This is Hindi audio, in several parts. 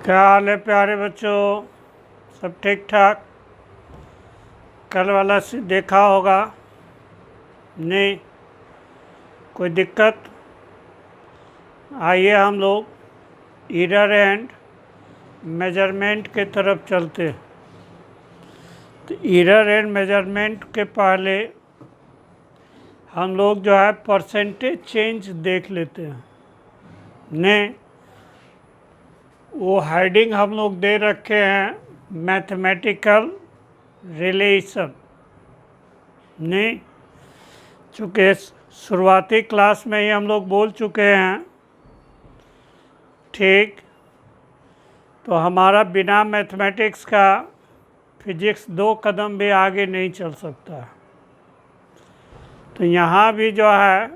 क्या हाल है प्यारे बच्चों? सब ठीक ठाक? कल वाला देखा होगा? नहीं? कोई दिक्कत? आइए हम लोग एरर एंड मेजरमेंट के तरफ चलते हैं। तो एरर एंड मेजरमेंट के पहले हम लोग जो है परसेंटेज चेंज देख लेते हैं। नहीं, वो हेडिंग हम लोग दे रखे हैं मैथमेटिकल रिलेशन। नहीं, चूँकि शुरुआती क्लास में ही हम लोग बोल चुके हैं, ठीक, तो हमारा बिना मैथमेटिक्स का फिजिक्स 2 कदम भी आगे नहीं चल सकता। तो यहाँ भी जो है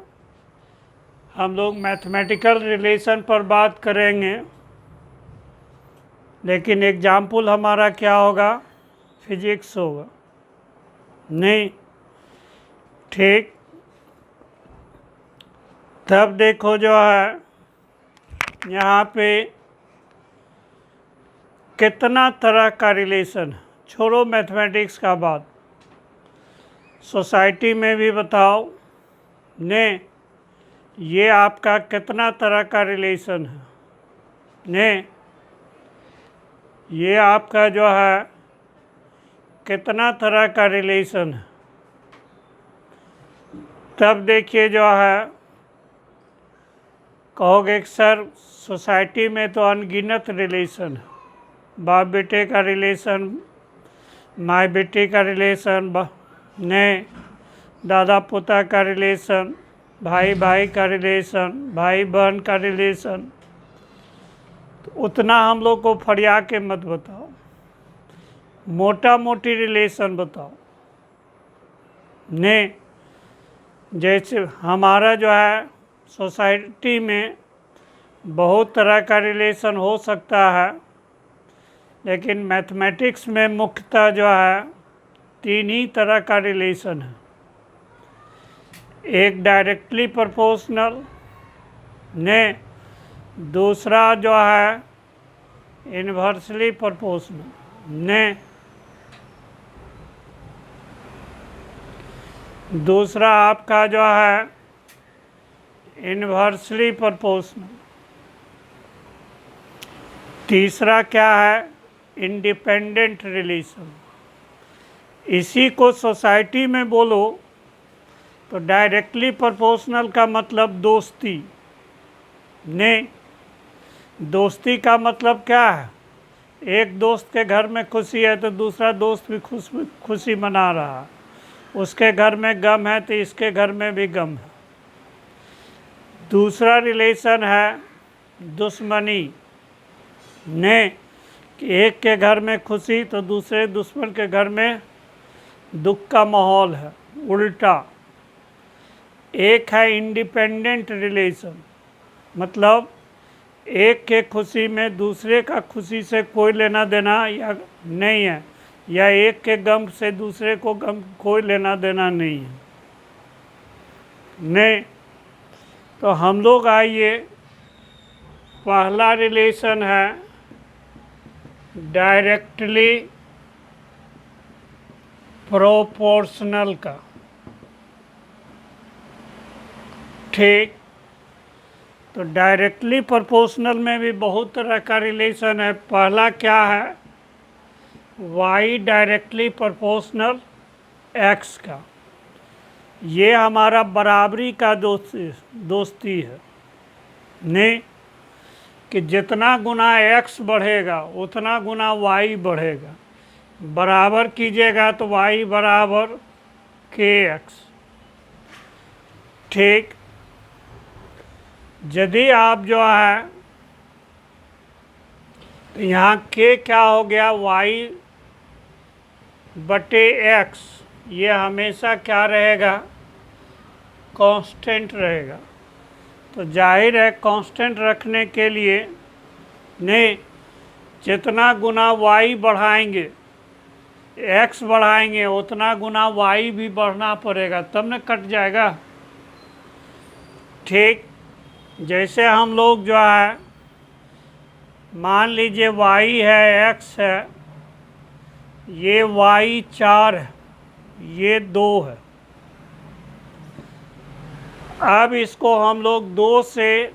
हम लोग मैथमेटिकल रिलेशन पर बात करेंगे, लेकिन एग्जाम्पल हमारा क्या होगा? फिजिक्स होगा। नहीं, ठीक। तब देखो जो है यहाँ पे कितना तरह का रिलेशन है। छोड़ो मैथमेटिक्स का बात, सोसाइटी में भी बताओ ने ये आपका कितना तरह का रिलेशन है। ने ये आपका जो है कितना तरह का रिलेशन है। तब देखिए जो है कहोगे कि सर सोसाइटी में तो अनगिनत रिलेशन है। बाप बेटे का रिलेशन, माँ बेटी का रिलेशन, ने दादा पोता का रिलेशन, भाई भाई का रिलेशन, भाई बहन का रिलेशन। तो उतना हम लोग को फरिया के मत बताओ, मोटा मोटी रिलेशन बताओ। ने जैसे हमारा जो है सोसाइटी में बहुत तरह का रिलेशन हो सकता है, लेकिन मैथमेटिक्स में मुख्यतः जो है 3 ही तरह का रिलेशन है। एक डायरेक्टली प्रोपोर्शनल, ने दूसरा जो है इन्वर्सली प्रोपोर्शनल, ने दूसरा आपका जो है इन्वर्सली प्रोपोर्शनल, तीसरा क्या है? Independent relation. इसी को सोसाइटी में बोलो तो डायरेक्टली प्रोपोर्शनल का मतलब दोस्ती। ने दोस्ती का मतलब क्या है? एक दोस्त के घर में खुशी है तो दूसरा दोस्त भी खुशी मना रहा है। उसके घर में गम है तो इसके घर में भी गम है। दूसरा रिलेशन है दुश्मनी। ने कि एक के घर में खुशी तो दूसरे दुश्मन के घर में दुख का माहौल है, उल्टा। एक है इंडिपेंडेंट रिलेशन, मतलब एक के खुशी में दूसरे का खुशी से कोई लेना देना या नहीं है, या एक के गम से दूसरे को गम कोई लेना देना नहीं है। नहीं, तो हम लोग आइए, पहला रिलेशन है डायरेक्टली प्रोपोर्शनल का। ठीक, तो डायरेक्टली प्रोपोर्शनल में भी बहुत तरह का रिलेशन है। पहला क्या है? y डायरेक्टली प्रोपोर्शनल x का। ये हमारा बराबरी का दोस्ती है। नहीं कि जितना गुना x बढ़ेगा उतना गुना y बढ़ेगा। बराबर कीजिएगा तो y बराबर kx। ठीक, यदि आप जो है तो यहाँ k क्या हो गया? y बटे x, ये हमेशा क्या रहेगा? कांस्टेंट रहेगा। तो जाहिर है कांस्टेंट रखने के लिए नहीं, जितना गुना y बढ़ाएंगे, x बढ़ाएंगे, उतना गुना y भी बढ़ना पड़ेगा, तब न कट जाएगा। ठीक, जैसे हम लोग जो है मान लीजिए y है, x है, ये y 4 है, ये 2 है। अब इसको हम लोग 2 से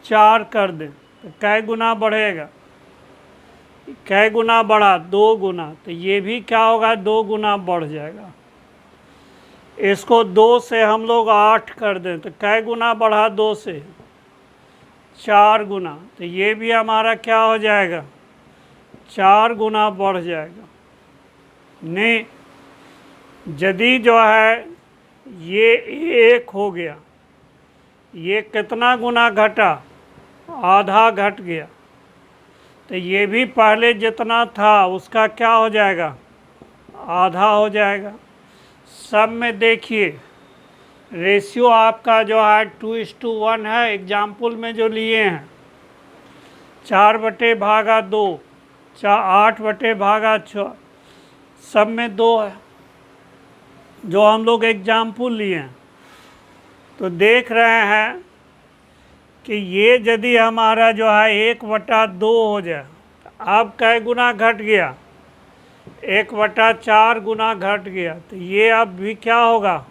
4 कर दें तो कै गुना बढ़ेगा? कै गुना बढ़ा? 2 गुना। तो ये भी क्या होगा? 2 गुना बढ़ जाएगा। इसको 2 से हम लोग 8 कर दें तो कै गुना बढ़ा? 2 से 4 गुना। तो ये भी हमारा क्या हो जाएगा? 4 गुना बढ़ जाएगा। नहीं, यदि जो है ये 1 हो गया, ये कितना गुना घटा? आधा घट गया। तो ये भी पहले जितना था उसका क्या हो जाएगा? आधा हो जाएगा। सब में देखिए रेशियो आपका जो है 2:1 है। एग्जाम्पल में जो लिए हैं 4/2, 8/6, सब में 2 है जो हम लोग एग्जाम्पल लिए हैं। तो देख रहे हैं कि ये यदि हमारा जो है 1/2 हो जाए, अब कै गुना घट गया? 1/4 गुना घट गया। तो ये अब भी क्या होगा?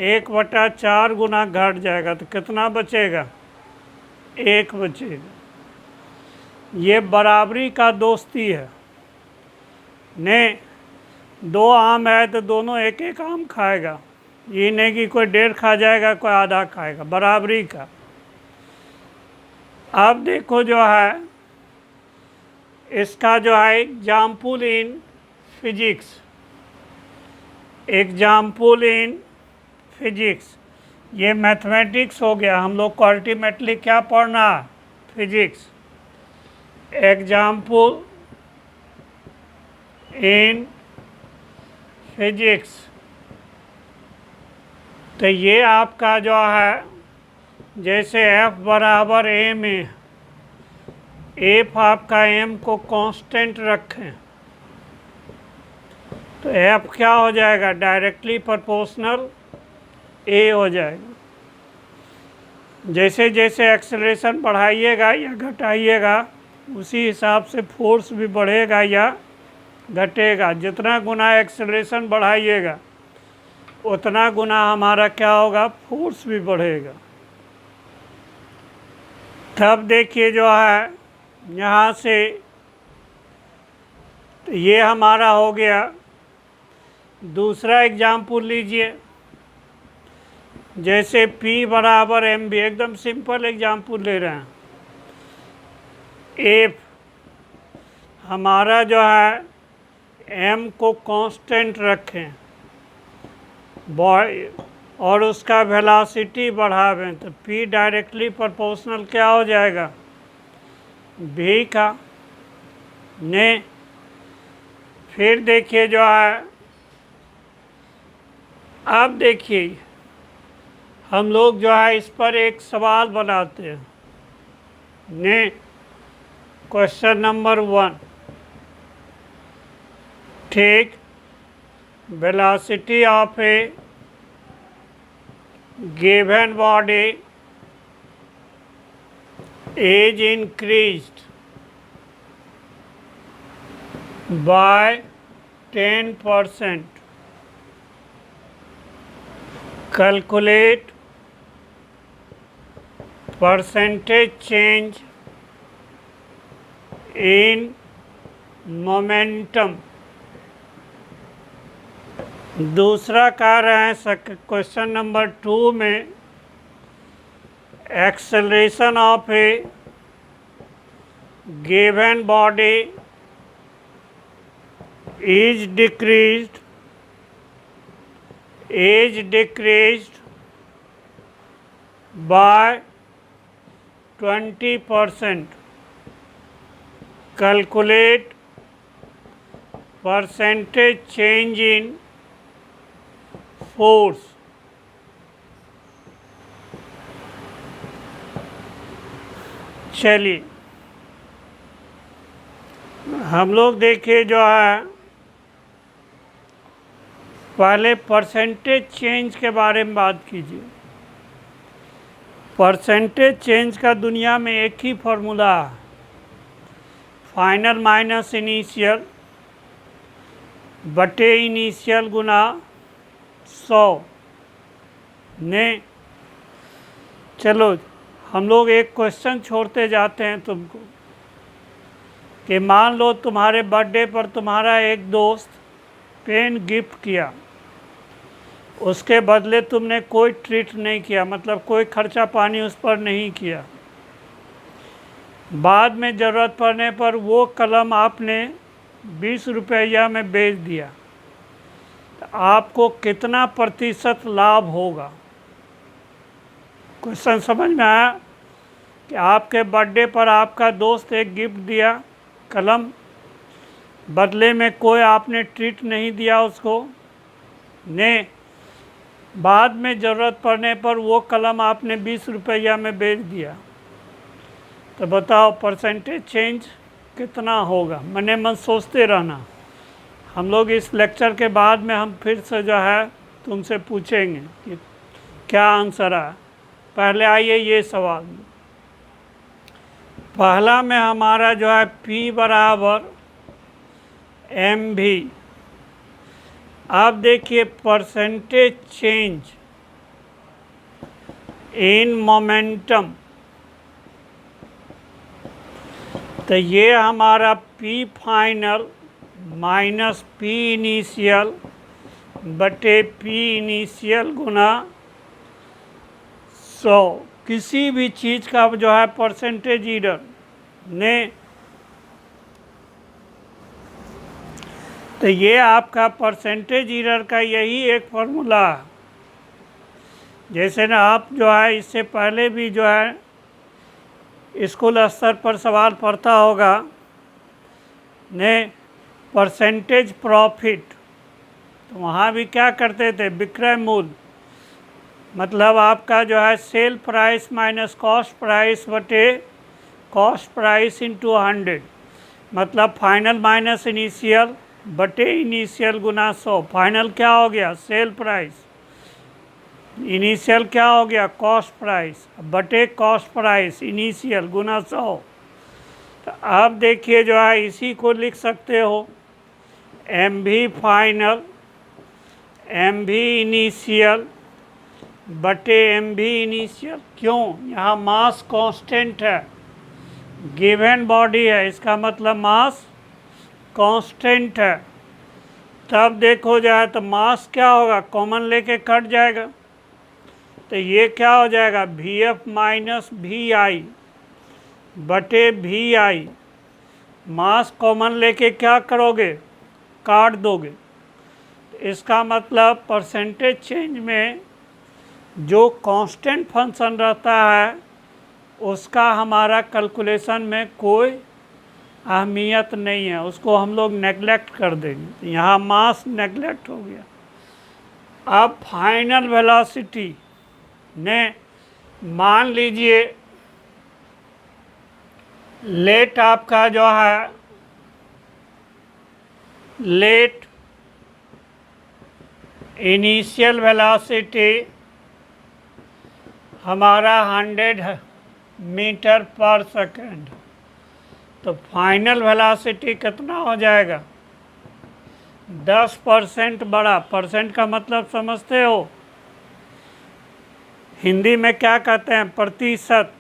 1/4 गुना घट जाएगा। तो कितना बचेगा? 1 बचेगा। ये बराबरी का दोस्ती है। नहीं, 2 आम है तो दोनों एक एक आम खाएगा। ये नहीं कि कोई 1.5 खा जाएगा, कोई आधा खाएगा। बराबरी का। अब देखो जो है इसका जो है example in physics. Example in physics, ये मैथमेटिक्स हो गया। हम लोग को अल्टीमेटली क्या पढ़ना है? फिजिक्स। Example in physics. तो ये आपका जो है जैसे F बराबर m है, F आपका m को कांस्टेंट रखें तो F क्या हो जाएगा? डायरेक्टली प्रोपोर्शनल A हो जाएगा। जैसे जैसे एक्सेलरेशन बढ़ाइएगा या घटाइएगा उसी हिसाब से फोर्स भी बढ़ेगा या घटेगा। जितना गुना एक्सेलरेशन बढ़ाइएगा उतना गुना हमारा क्या होगा? फोर्स भी बढ़ेगा। तब देखिए जो है यहाँ से तो ये हमारा हो गया। दूसरा एग्जाम्पल लीजिए, जैसे P बराबर mv। एकदम सिंपल एग्जाम्पल ले रहे हैं। F हमारा जो है m को कांस्टेंट रखें और उसका वेलोसिटी बढ़ावें तो P डायरेक्टली प्रोपोर्शनल क्या हो जाएगा? v का। ने फिर देखिए जो है, अब देखिए हम लोग जो है इस पर एक सवाल बनाते हैं। ने क्वेश्चन नंबर 1, ठीक, velocity of a given body is increased by 10%. Calculate percentage change in momentum। दूसरा कह रहे हैं क्वेश्चन नंबर 2 में acceleration of A given body is decreased by 20%. Calculate percentage change in force। चलिए हम लोग देखिए जो है पहले परसेंटेज चेंज के बारे में बात कीजिए। परसेंटेज चेंज का दुनिया में एक ही फॉर्मूला है, फाइनल माइनस इनिशियल बटे इनिशियल गुना 100 ने। चलो हम लोग एक क्वेश्चन छोड़ते जाते हैं तुमको कि मान लो तुम्हारे बर्थडे पर तुम्हारा एक दोस्त पेन गिफ्ट किया, उसके बदले तुमने कोई ट्रीट नहीं किया, मतलब कोई खर्चा पानी उस पर नहीं किया। बाद में ज़रूरत पड़ने पर वो कलम आपने 20 रुपया में बेच दिया, तो आपको कितना प्रतिशत लाभ होगा? क्वेश्चन समझ में आया कि आपके बर्थडे पर आपका दोस्त एक गिफ्ट दिया, कलम, बदले में कोई आपने ट्रीट नहीं दिया उसको ने, बाद में ज़रूरत पड़ने पर वो कलम आपने 20 रुपया में बेच दिया, तो बताओ परसेंटेज चेंज कितना होगा? मने मन सोचते रहना। हम लोग इस लेक्चर के बाद में हम फिर से जो है तुमसे पूछेंगे कि क्या आंसर है। पहले आइए ये सवाल, पहला में हमारा जो है P बराबर MV। आप देखिए परसेंटेज चेंज इन मोमेंटम, तो ये हमारा P final minus P initial बटे P इनिशियल गुना 100। किसी भी चीज़ का जो है परसेंटेज एरर ने, तो ये आपका परसेंटेज एरर का यही एक फॉर्मूला है। जैसे ना आप जो है इससे पहले भी जो है स्कूल स्तर पर सवाल पढ़ता होगा ने, परसेंटेज प्रॉफिट, तो वहाँ भी क्या करते थे, विक्रय मूल्य, मतलब आपका जो है sale price minus cost price बटे कॉस्ट प्राइस इंटू 100, मतलब फाइनल माइनस इनिशियल बटे इनिशियल गुना 100। फाइनल क्या हो गया, सेल प्राइस, इनिशियल क्या हो गया, कॉस्ट प्राइस, बटे कॉस्ट प्राइस इनिशियल गुना 100। तो अब देखिए जो है इसी को लिख सकते हो MV फाइनल MV इनिशियल बटे MV इनिशियल। क्यों? यहाँ मास कांस्टेंट है, गिवन बॉडी है, इसका मतलब मास कांस्टेंट है। तब देखो जाए तो मास क्या होगा, कॉमन लेके कट जाएगा, तो ये क्या हो जाएगा VF माइनस VI बटे VI। मास कॉमन लेके क्या करोगे, काट दोगे। इसका मतलब परसेंटेज चेंज में जो कांस्टेंट फंक्शन रहता है उसका हमारा कैलकुलेशन में कोई अहमियत नहीं है, उसको हम लोग नेगलेक्ट कर देंगे। यहाँ मास नेगलेक्ट हो गया। अब फाइनल वेलोसिटी ने, मान लीजिए लेट आपका जो है लेट इनिशियल वेलोसिटी हमारा 100 मीटर पर सेकेंड, तो फाइनल वेलोसिटी कितना हो जाएगा, 10% बढ़ा। परसेंट का मतलब समझते हो, हिंदी में क्या कहते हैं, प्रतिशत।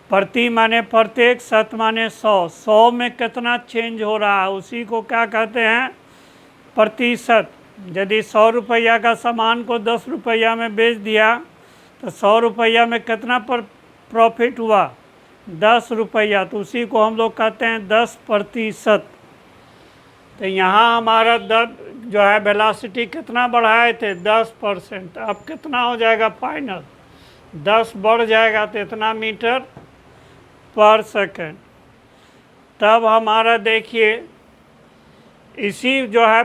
प्रति माने प्रत्येक, शत माने 100। 100 में कितना चेंज हो रहा है उसी को क्या कहते हैं, प्रतिशत। यदि 100 रुपया का सामान को 10 रुपया में बेच दिया तो 100 रुपया में कितना पर प्रॉफिट हुआ, 10 रुपया, तो उसी को हम लोग कहते हैं 10%। तो यहाँ हमारा जो है वेलोसिटी कितना बढ़ाए थे, 10%। अब कितना हो जाएगा फाइनल, 10 बढ़ जाएगा तो इतना मीटर पर सेकेंड। तब हमारा देखिए इसी जो है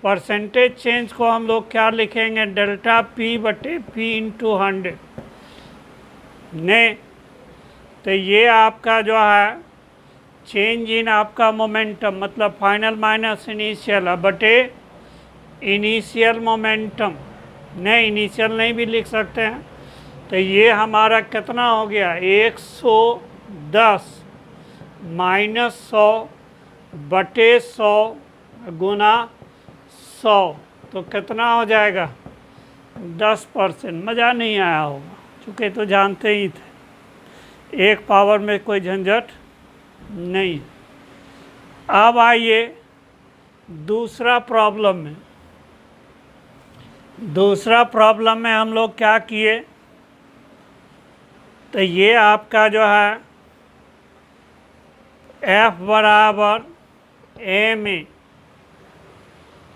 परसेंटेज चेंज को हम लोग क्या लिखेंगे, डेल्टा P बटे P इंटू 100 ने। तो ये आपका जो है चेंज इन आपका मोमेंटम, मतलब फाइनल माइनस इनिशियल बटे इनिशियल मोमेंटम ने, इनिशियल नहीं भी लिख सकते हैं। तो ये हमारा कितना हो गया, 110 -100 बटे 100 गुना 100 तो कितना हो जाएगा 10%। मज़ा नहीं आया होगा चूँकि तो जानते ही थे एक पावर में कोई झंझट नहीं। अब आइए दूसरा प्रॉब्लम में। दूसरा प्रॉब्लम में हम लोग क्या किए, तो ये आपका जो है F बराबर ma,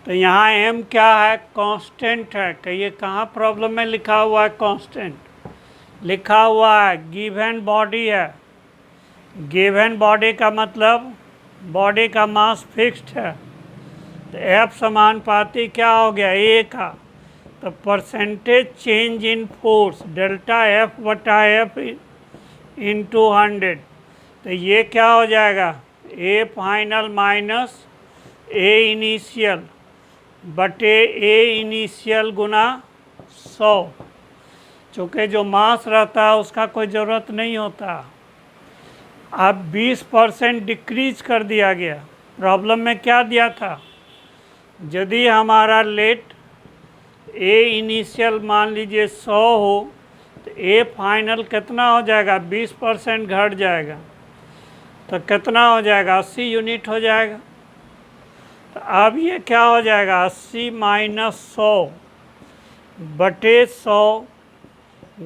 तो यहाँ m क्या है, कांस्टेंट है। कि ये कहाँ प्रॉब्लम में लिखा हुआ है कांस्टेंट, लिखा हुआ है गिवन बॉडी है। गिवन बॉडी का मतलब बॉडी का मास फिक्स्ड है, तो F समानुपाती क्या हो गया a का, तो percentage change in force delta F बटा F इंटू 100, तो ये क्या हो जाएगा A final minus A initial बटे A इनिशियल गुना 100। चूँकि जो मास रहता है उसका कोई ज़रूरत नहीं होता। अब 20% डिक्रीज कर दिया गया। प्रॉब्लम में क्या दिया था, यदि हमारा लेट A इनिशियल मान लीजिए 100 हो तो A फाइनल कितना हो जाएगा, 20% घट जाएगा तो कितना हो जाएगा, 80 यूनिट हो जाएगा। तो अब ये क्या हो जाएगा, 80 माइनस 100 बटे 100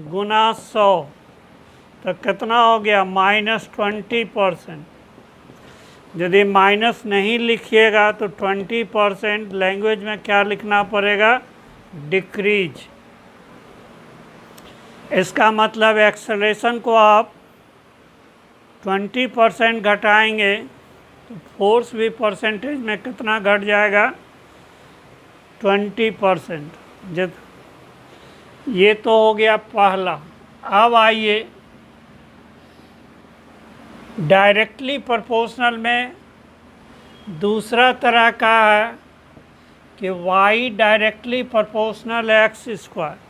गुना 100, तो कितना हो गया -20%। यदि माइनस नहीं लिखिएगा तो 20% लैंग्वेज में क्या लिखना पड़ेगा, डिक्रीज। इसका मतलब एक्सेलरेशन को आप 20% घटाएंगे तो फोर्स भी परसेंटेज में कितना घट जाएगा, 20%। जब ये तो हो गया पहला। अब आइए डायरेक्टली प्रोपोर्शनल में दूसरा तरह का है कि y directly proportional x square.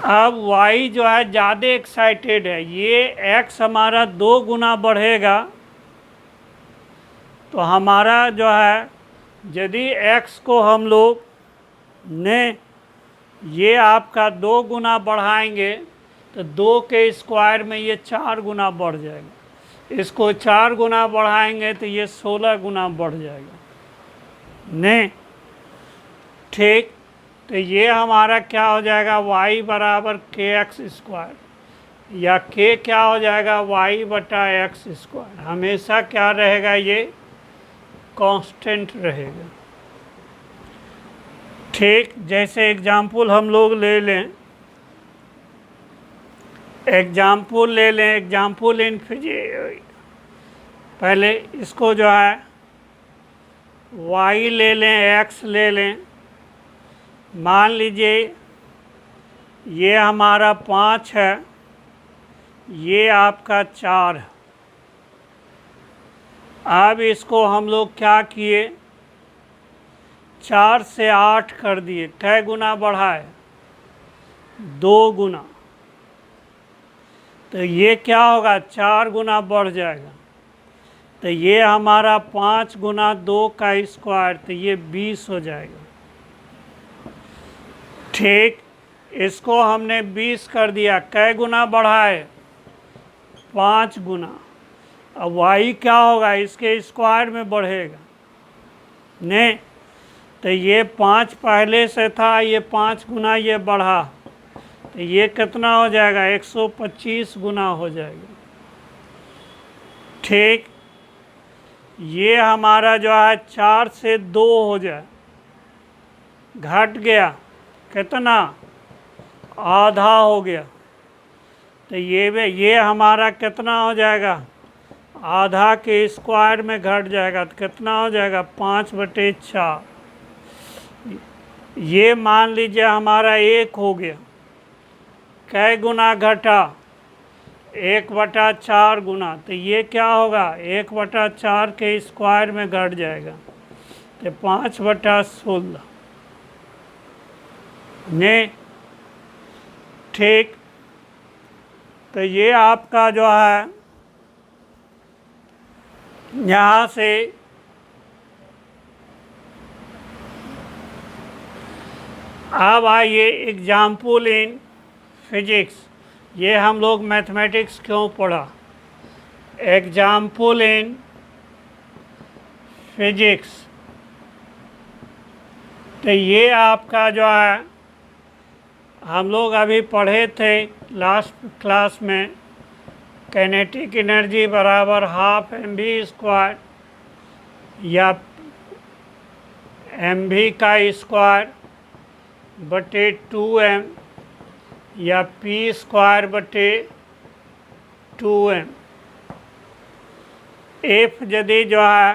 अब y जो है ज़्यादा एक्साइटेड है, ये x हमारा 2 गुना बढ़ेगा तो हमारा जो है, यदि x को हम लोग ने ये आपका 2 गुना बढ़ाएंगे तो 2 के स्क्वायर में ये 4 गुना बढ़ जाएगा। इसको 4 गुना बढ़ाएंगे तो ये 16 गुना बढ़ जाएगा ने, ठीक। तो ये हमारा क्या हो जाएगा, y बराबर kx स्क्वायर, या k क्या हो जाएगा, y बटा x स्क्वायर। हमेशा क्या रहेगा, ये कांस्टेंट रहेगा, ठीक। जैसे एग्जाम्पल हम लोग ले लें, एग्जाम्पल इन फिजिक्स। पहले इसको जो है y ले लें, x ले लें। मान लीजिए ये हमारा 5 है, ये आपका 4 है। अब इसको हम लोग क्या किए, 4 से 8 कर दिए। कै गुना बढ़ाए, 2 गुना। तो ये क्या होगा, 4 गुना बढ़ जाएगा। तो ये हमारा 5 गुना 2 का स्क्वायर, तो ये 20 हो जाएगा, ठीक। इसको हमने 20 कर दिया। कै गुना बढ़ाए, 5 गुना। अब y क्या होगा, इसके स्क्वायर में बढ़ेगा ने, तो ये 5 पहले से था, ये 5 गुना ये बढ़ा, तो ये कितना हो जाएगा, 125 गुना हो जाएगा, ठीक। ये हमारा जो है 4 से 2 हो जाए, घट गया कितना, आधा हो गया। तो ये हमारा कितना हो जाएगा, आधा के स्क्वायर में घट जाएगा, तो कितना हो जाएगा, 5/4। ये मान लीजिए हमारा 1 हो गया। कै गुना घटा, 1/4 गुना, तो ये क्या होगा, 1/4 के स्क्वायर में घट जाएगा, तो 5/16 ने, ठीक। तो ये आपका जो है यहाँ से अब आइए एग्जाम्पल इन फिजिक्स। ये हम लोग मैथमेटिक्स क्यों पढ़ा? Example in physics. तो ये आपका जो है हम लोग अभी पढ़े थे लास्ट क्लास में, काइनेटिक एनर्जी बराबर हाफ mv² या mv का स्क्वायर बटे 2m या p² बटे 2m। एफ यदि जो है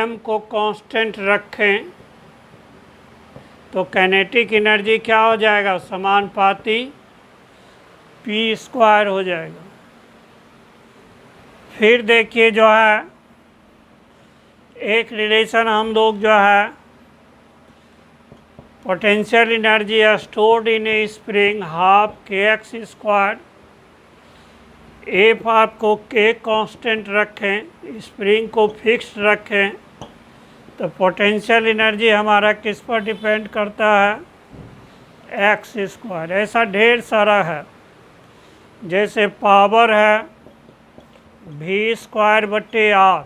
m को कांस्टेंट रखें तो काइनेटिक एनर्जी क्या हो जाएगा? समानुपाती p² हो जाएगा। फिर देखिए जो है एक रिलेशन हम लोग जो है potential energy stored in A spring half kx²। F आपको k कांस्टेंट रखें, स्प्रिंग को फिक्स्ड रखें, तो पोटेंशियल एनर्जी हमारा किस पर डिपेंड करता है? x²। ऐसा ढेर सारा है, जैसे पावर है v² बटे r।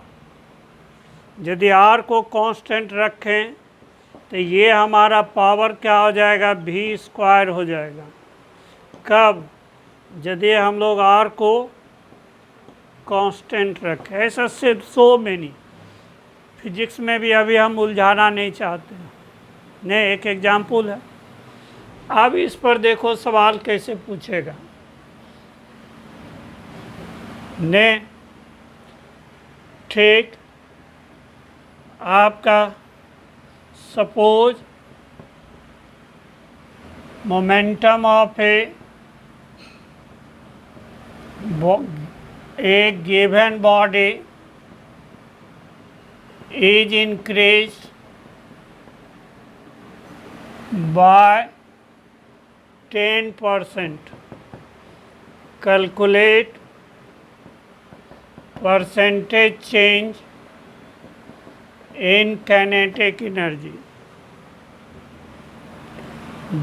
यदि r को कांस्टेंट रखें तो ये हमारा पावर क्या हो जाएगा? v² हो जाएगा। कब? यदि हम लोग r को कांस्टेंट रखें। ऐसा से सो मेनी फिजिक्स में भी अभी हम उलझाना नहीं चाहते हैं। नहीं, एक एग्जाम्पल है। अब इस पर देखो सवाल कैसे पूछेगा। ने ठीक आपका suppose momentum of a given body is increased by 10%. Calculate percentage change in kinetic energy।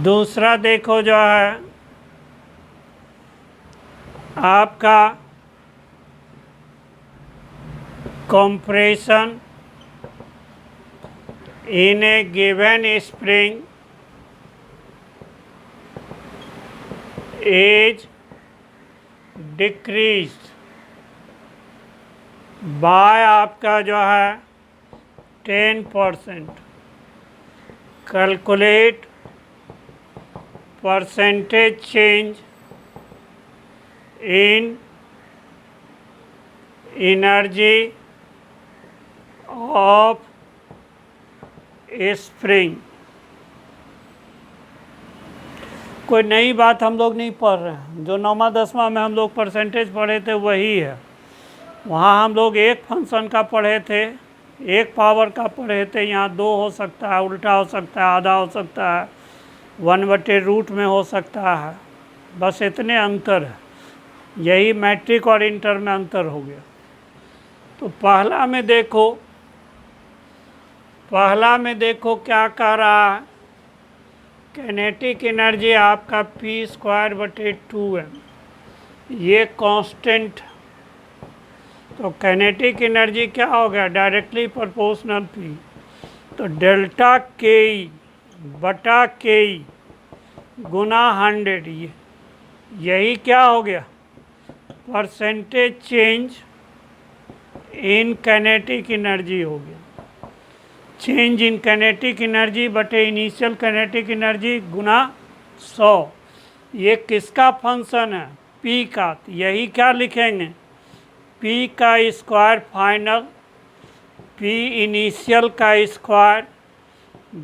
दूसरा देखो जो है आपका compression in a given spring is decreased by आपका जो है 10%। Calculate percentage change in energy of spring. कोई नई बात हम लोग नहीं पढ़ रहे हैं, जो 9वां 10वां में हम लोग परसेंटेज पढ़े थे वही है। वहाँ हम लोग एक फंक्शन का पढ़े थे, एक पावर का पढ़े थे। यहाँ 2 हो सकता है, उल्टा हो सकता है, आधा हो सकता है, 1/रूट में हो सकता है। बस इतने अंतर है, यही मैट्रिक और इंटर में अंतर हो गया। तो पहला में देखो क्या कह रहा है? काइनेटिक एनर्जी आपका p² बटे 2m, ये कांस्टेंट। तो काइनेटिक एनर्जी क्या हो गया? Directly proportional p। तो डेल्टा ke बटा ke गुना 100, यही क्या हो गया? Percentage change in kinetic energy हो गया। चेंज इन काइनेटिक एनर्जी बटे इनिशियल काइनेटिक एनर्जी गुना 100। ये किसका फंक्शन है? p का। तो यही क्या लिखेंगे? p का स्क्वायर फाइनल, p इनिशियल का स्क्वायर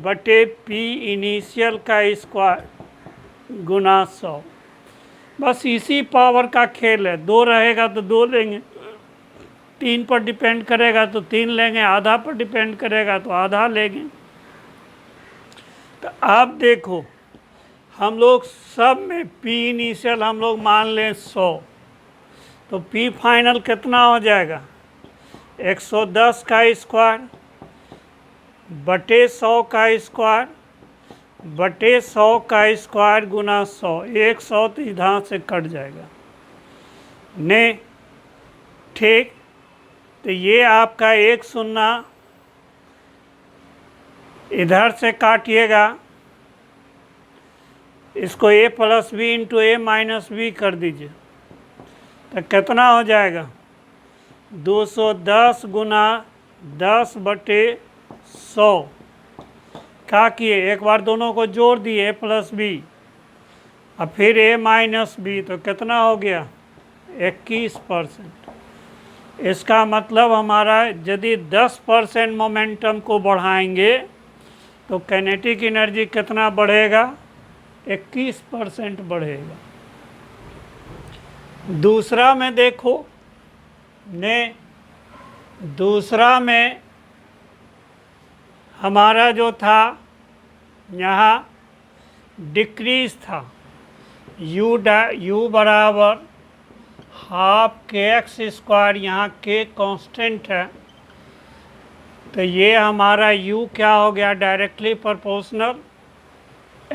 बटे p इनिशियल का स्क्वायर गुना 100। बस इसी पावर का खेल है। 2 रहेगा तो 2 लेंगे, 3 पर डिपेंड करेगा तो 3 लेंगे, आधा पर डिपेंड करेगा तो आधा लेंगे। तो आप देखो हम लोग सब में पी इनिशियल हम लोग मान लें 100, तो पी फाइनल कितना हो जाएगा 110 का स्क्वायर बटे 100 का स्क्वायर बटे 100 का स्क्वायर गुना 100, 100 तो इधर से कट जाएगा ने, ठीक। तो ये आपका 1 शून्य इधर से काटिएगा, इसको a plus B into A minus B कर दीजिए, तो कितना हो जाएगा 210 गुना 10 बटे 100। क्या किए, एक बार दोनों को जोड़ दिए a प्लस बी और फिर a माइनस बी, तो कितना हो गया 21%। इसका मतलब हमारा यदि 10% मोमेंटम को बढ़ाएंगे तो काइनेटिक एनर्जी कितना बढ़ेगा 21% बढ़ेगा। दूसरा में देखो ने, दूसरा में हमारा जो था यहाँ डिक्रीज था, u बराबर हाफ के एक्स स्क्वायर, यहाँ के कांस्टेंट है, तो ये हमारा u क्या हो गया डायरेक्टली प्रोपोर्शनल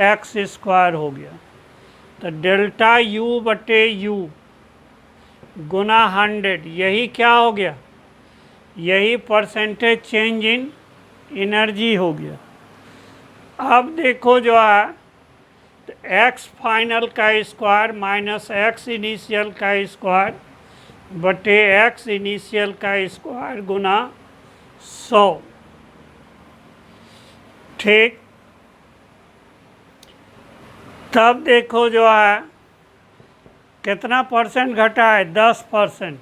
एक्स स्क्वायर हो गया। तो डेल्टा u बटे u गुना 100, यही क्या हो गया, यही परसेंटेज चेंज इन एनर्जी हो गया। अब देखो जो है तो x फाइनल का स्क्वायर माइनस x इनिशियल का स्क्वायर बटे x इनिशियल का स्क्वायर गुना 100, ठीक। तब देखो जो है कितना परसेंट घटा है 10%।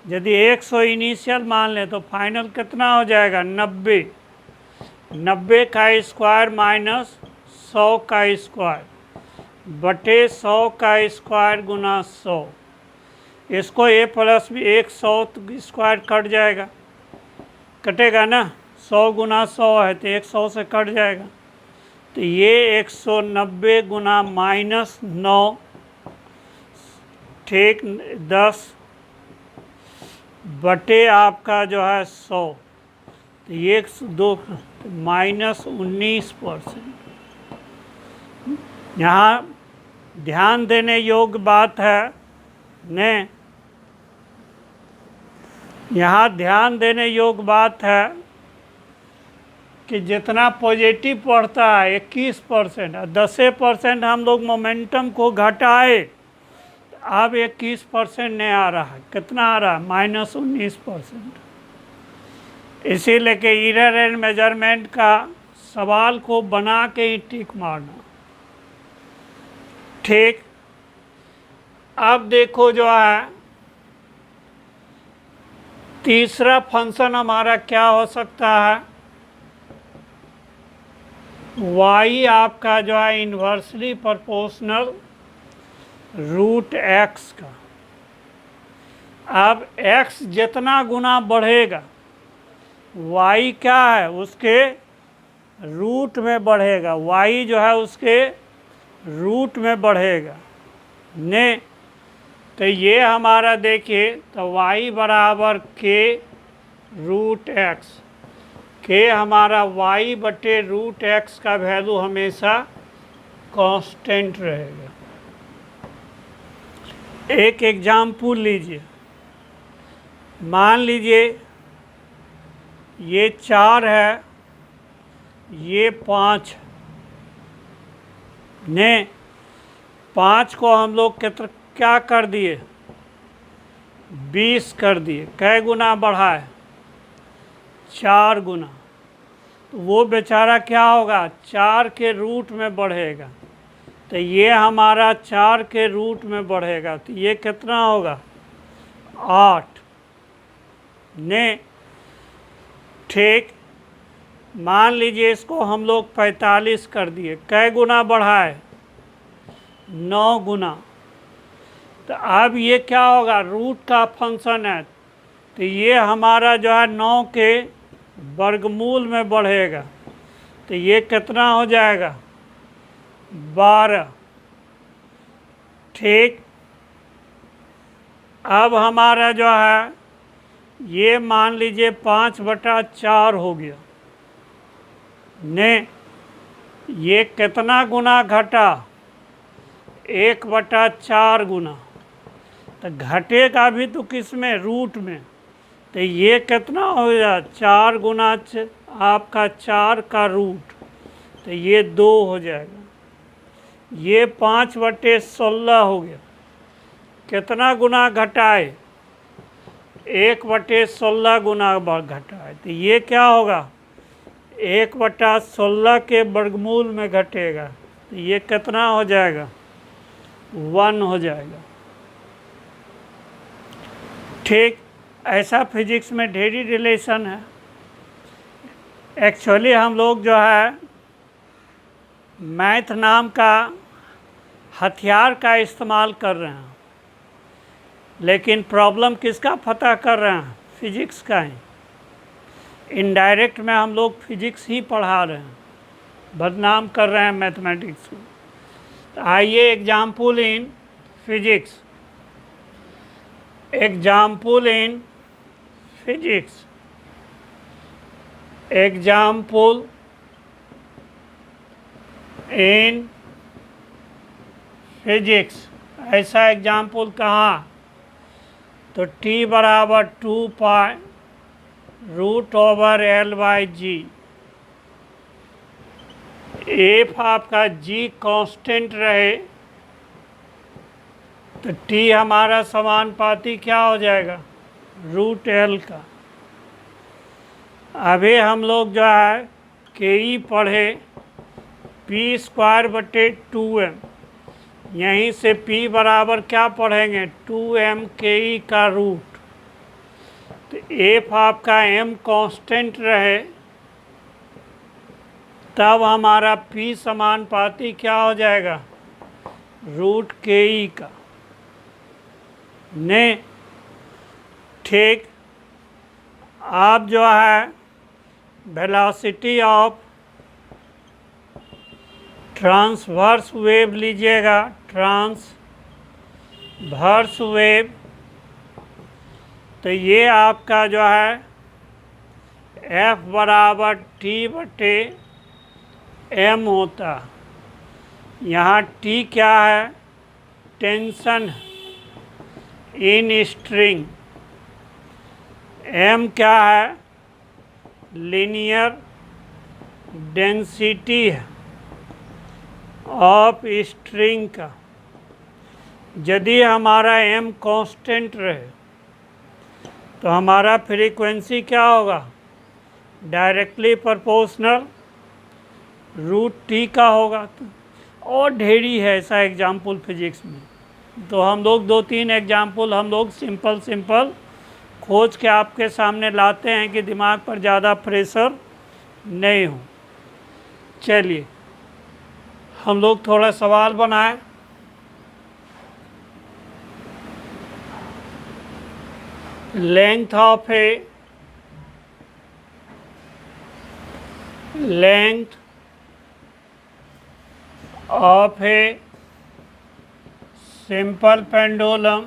यदि 100 इनिशियल मान लें तो फाइनल कितना हो जाएगा 90, 90 का स्क्वायर माइनस 100 का स्क्वायर बटे 100 का स्क्वायर गुना 100। इसको a प्लस भी 100 स्क्वायर कट जाएगा, कटेगा ना, 100 गुना 100 है तो 100 से कट जाएगा, तो ये 190 गुना माइनस 9, ठीक 10 बटे आपका जो है 100, तो ये 2 माइनस 19%। यहाँ ध्यान देने योग्य बात है ने, यहाँ ध्यान देने योग्य बात है कि जितना पॉजिटिव पढ़ता है 21% और 10% हम लोग मोमेंटम को घटाए, अब 21% नहीं आ रहा है, कितना आ रहा है माइनस 19%। इसीलिए कि एरर एंड मेजरमेंट का सवाल को बना के ही टिक मारना, ठीक। अब देखो जो है तीसरा फंक्शन हमारा क्या हो सकता है, y आपका जो है इन्वर्सली प्रोपोर्शनल रूट x का। अब x जितना गुना बढ़ेगा y क्या है उसके रूट में बढ़ेगा, y जो है उसके रूट में बढ़ेगा ने, तो ये हमारा देखिए तो y बराबर k रूट x, के हमारा y बटे रूट x का वैल्यू हमेशा कांस्टेंट रहेगा। एक एग्जाम्पल लीजिए, मान लीजिए ये 4 है, ये 5 ने, 5 को हम लोग क्या कर दिए 20 कर दिए, कै गुना बढ़ा है 4 गुना, तो वो बेचारा क्या होगा 4 के रूट में बढ़ेगा, तो ये हमारा 4 के रूट में बढ़ेगा, तो ये कितना होगा 8 ने, ठीक। मान लीजिए इसको हम लोग 45 कर दिए, कै गुना बढ़ाए 9 गुना, तो अब ये क्या होगा रूट का फंक्शन है, तो ये हमारा जो है 9 के वर्गमूल में बढ़ेगा, तो ये कितना हो जाएगा 12। ठीक, अब हमारा जो है ये मान लीजिए 5/4 हो गया। ने ये कितना गुना घटा? 1/4 गुना। तो घटेगा भी तो किस में? रूट में। तो ये कितना हो गया? 4 गुना आपका 4 का रूट, तो ये 2 हो जाएगा। ये 5/16 हो गया। कितना गुना घटाए? 1/16 गुना घटाए, तो ये क्या होगा? 1/16 के वर्गमूल में घटेगा, तो ये कितना हो जाएगा? 1 हो जाएगा। ठीक, ऐसा फिजिक्स में ढेरी रिलेशन है। एक्चुअली हम लोग जो है मैथ नाम का हथियार का इस्तेमाल कर रहे हैं, लेकिन प्रॉब्लम किसका पता कर रहे हैं? फिजिक्स का ही। इनडायरेक्ट में हम लोग फिजिक्स ही पढ़ा रहे हैं, बदनाम कर रहे हैं मैथमेटिक्स को। तो आइए example in physics. Example in physics. Example in physics. ऐसा एग्जाम्पल कहाँ? तो t बराबर 2π √L/g। एफ आपका g कांस्टेंट रहे तो t हमारा समानुपाती क्या हो जाएगा? √L का। अभी हम लोग जो है के पढ़े p²/2m। यहीं से p बराबर क्या पढ़ेंगे? 2m के का रूट। तो एफ आपका m कांस्टेंट रहे तब हमारा p समानुपाती क्या हो जाएगा? √ke का। ने ठीक, आप जो है वेलोसिटी ऑफ ट्रांसवर्स वेव लीजिएगा। ट्रांसवर्स वेव, तो ये आपका जो है F बराबर T/m होता। यहाँ T क्या है? Tension in string. M क्या है? लीनियर डेंसिटी है ऑफ स्ट्रिंग का। यदि हमारा m कांस्टेंट रहे तो हमारा फ्रीक्वेंसी क्या होगा? डायरेक्टली प्रोपोर्शनल √T का होगा। और ढेरी है ऐसा एग्जाम्पल फिजिक्स में। तो हम लोग 2-3 एग्जाम्पल हम लोग सिंपल खोज के आपके सामने लाते हैं कि दिमाग पर ज़्यादा प्रेशर नहीं हो। चलिए हम लोग थोड़ा सवाल बनाएं। Length of A simple pendulum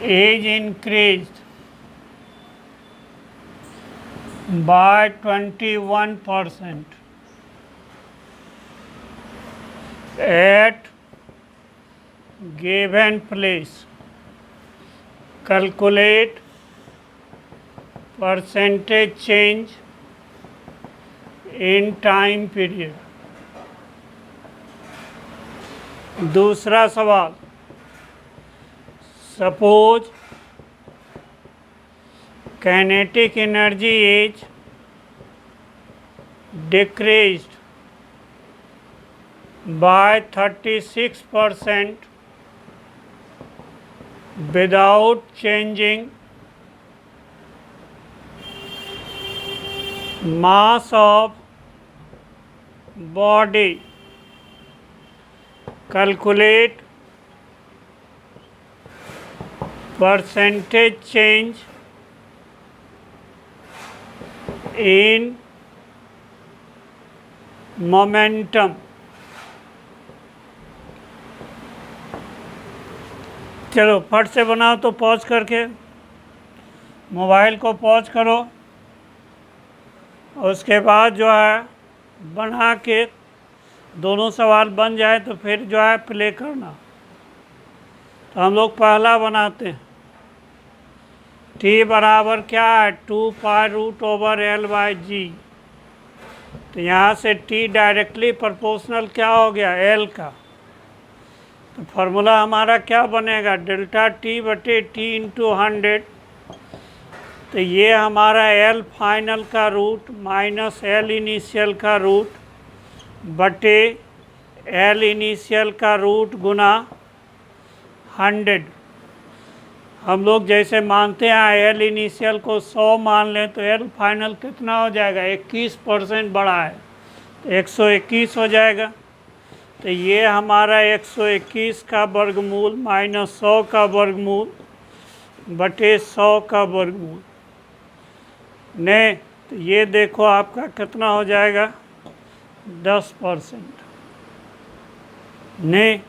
is increased by 21% at given place. Calculate percentage change in time period. दूसरा सवाल, suppose kinetic energy is decreased by 36% without changing mass of body. Calculate percentage change in momentum. चलो फट से बनाओ तो पॉज करके, मोबाइल को पॉज करो, उसके बाद जो है बना के दोनों सवाल बन जाए तो फिर जो है प्ले करना। तो हम लोग पहला बनाते हैं, t बराबर क्या है 2π√L/g। तो यहाँ से t डायरेक्टली प्रोपोर्शनल क्या हो गया L का। तो फार्मूला हमारा क्या बनेगा डेल्टा t बटे t इंटू 100। तो ये हमारा L फाइनल का रूट माइनस L इनिशियल का रूट बटे L इनिशियल का रूट गुना 100। हम लोग जैसे मानते हैं L इनिशियल को 100 मान लें तो L फाइनल कितना हो जाएगा 21% बढ़ा है तो 121 हो जाएगा। तो ये हमारा 121 का वर्गमूल माइनस 100 का वर्गमूल बटे 100 का वर्गमूल ने। तो ये देखो आपका कितना हो जाएगा 10% ने।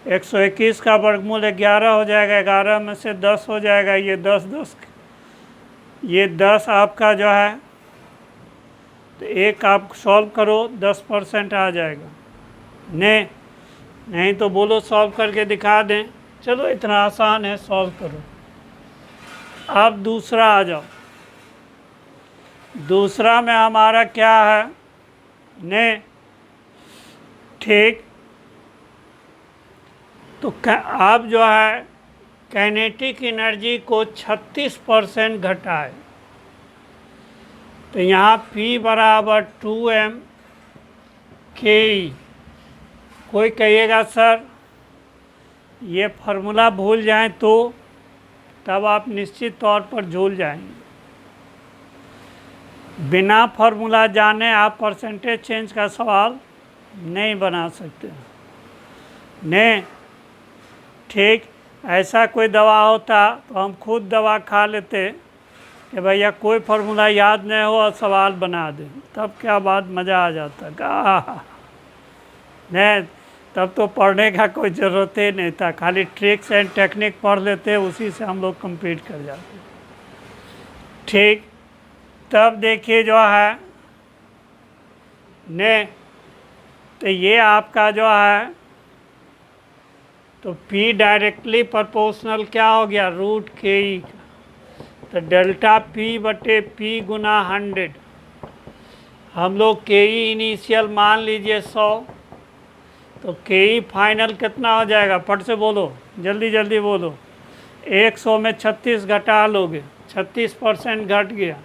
121 का वर्गमूल 11 हो जाएगा, 11 में से 10 हो जाएगा, ये 10 आपका जो है तो एक आप सॉल्व करो 10% आ जाएगा ने। नहीं तो बोलो सॉल्व करके दिखा दें, चलो इतना आसान है सॉल्व करो। अब दूसरा आ जाओ, दूसरा में हमारा क्या है ने ठीक। तो आप जो है काइनेटिक एनर्जी को 36% घटाए। तो यहाँ P बराबर 2m के। कोई कहिएगा सर ये फार्मूला भूल जाएं तो तब आप निश्चित तौर पर झूल जाएंगे। बिना फार्मूला जाने आप परसेंटेज चेंज का सवाल नहीं बना सकते ने ठीक। ऐसा कोई दवा होता तो हम खुद दवा खा लेते कि भैया कोई फार्मूला याद नहीं हो और सवाल बना दें, तब क्या बात मज़ा आ जाता का नहीं। तब तो पढ़ने का कोई ज़रूरत ही नहीं था, खाली ट्रिक्स एंड टेक्निक पढ़ लेते, उसी से हम लोग कंप्लीट कर जाते ठीक। तब देखिए जो है ने तो ये आपका जो है तो P डायरेक्टली प्रोपोर्शनल क्या हो गया रूट के। तो डेल्टा P बटे P गुना 100। हम लोग के इनिशियल मान लीजिए 100, तो के फाइनल कितना हो जाएगा फट से बोलो, जल्दी जल्दी बोलो। 100 में 36 घटा लोगे, 36% घट गया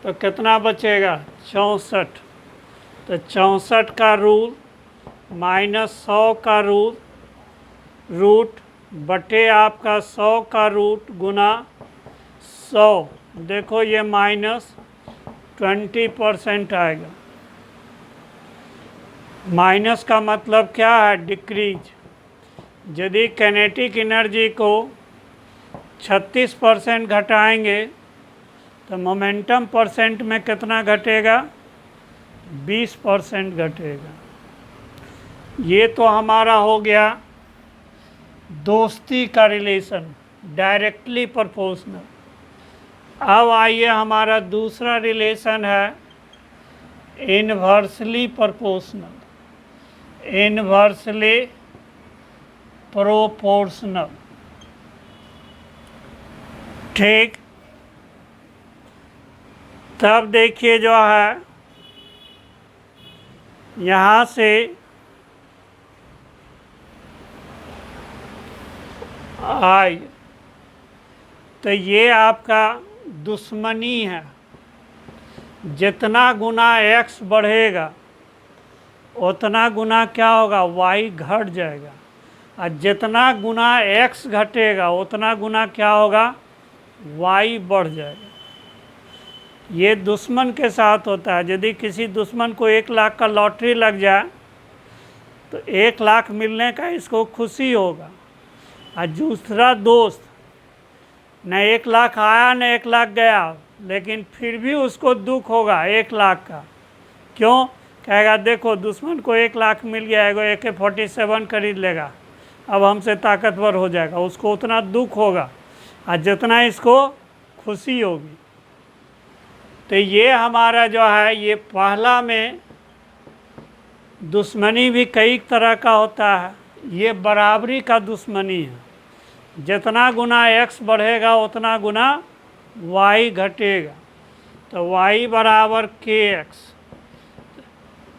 तो कितना बचेगा 64। तो 64 का रूल माइनस 100 का रूट बटे आपका 100 का रूट गुना 100। देखो ये माइनस 20% आएगा। माइनस का मतलब क्या है डिक्रीज। यदि काइनेटिक एनर्जी को 36% घटाएंगे तो मोमेंटम परसेंट में कितना घटेगा 20% घटेगा। ये तो हमारा हो गया दोस्ती का रिलेशन डायरेक्टली प्रोपोर्शनल। अब आइए हमारा दूसरा रिलेशन है इन्वर्सली प्रोपोर्शनल। इन्वर्सली प्रोपोर्शनल ठीक। तब देखिए जो है यहाँ से आई तो ये आपका दुश्मनी है। जितना गुना x बढ़ेगा उतना गुना क्या होगा y घट जाएगा, और जितना गुना x घटेगा उतना गुना क्या होगा y बढ़ जाएगा। ये दुश्मन के साथ होता है। यदि किसी दुश्मन को 1 लाख का लॉटरी लग जाए तो 1 लाख मिलने का इसको खुशी होगा, और दूसरा दोस्त न 1 लाख आया न 1 लाख गया, लेकिन फिर भी उसको दुख होगा 1 लाख का। क्यों कहेगा देखो दुश्मन को 1 लाख मिल गया है, AK-47 खरीद लेगा, अब हमसे ताकतवर हो जाएगा, उसको उतना दुख होगा और जितना इसको खुशी होगी। तो ये हमारा जो है ये पहला में दुश्मनी भी कई तरह का होता है। ये बराबरी का दुश्मनी है, जितना गुना x बढ़ेगा उतना गुना y घटेगा। तो y बराबर kx,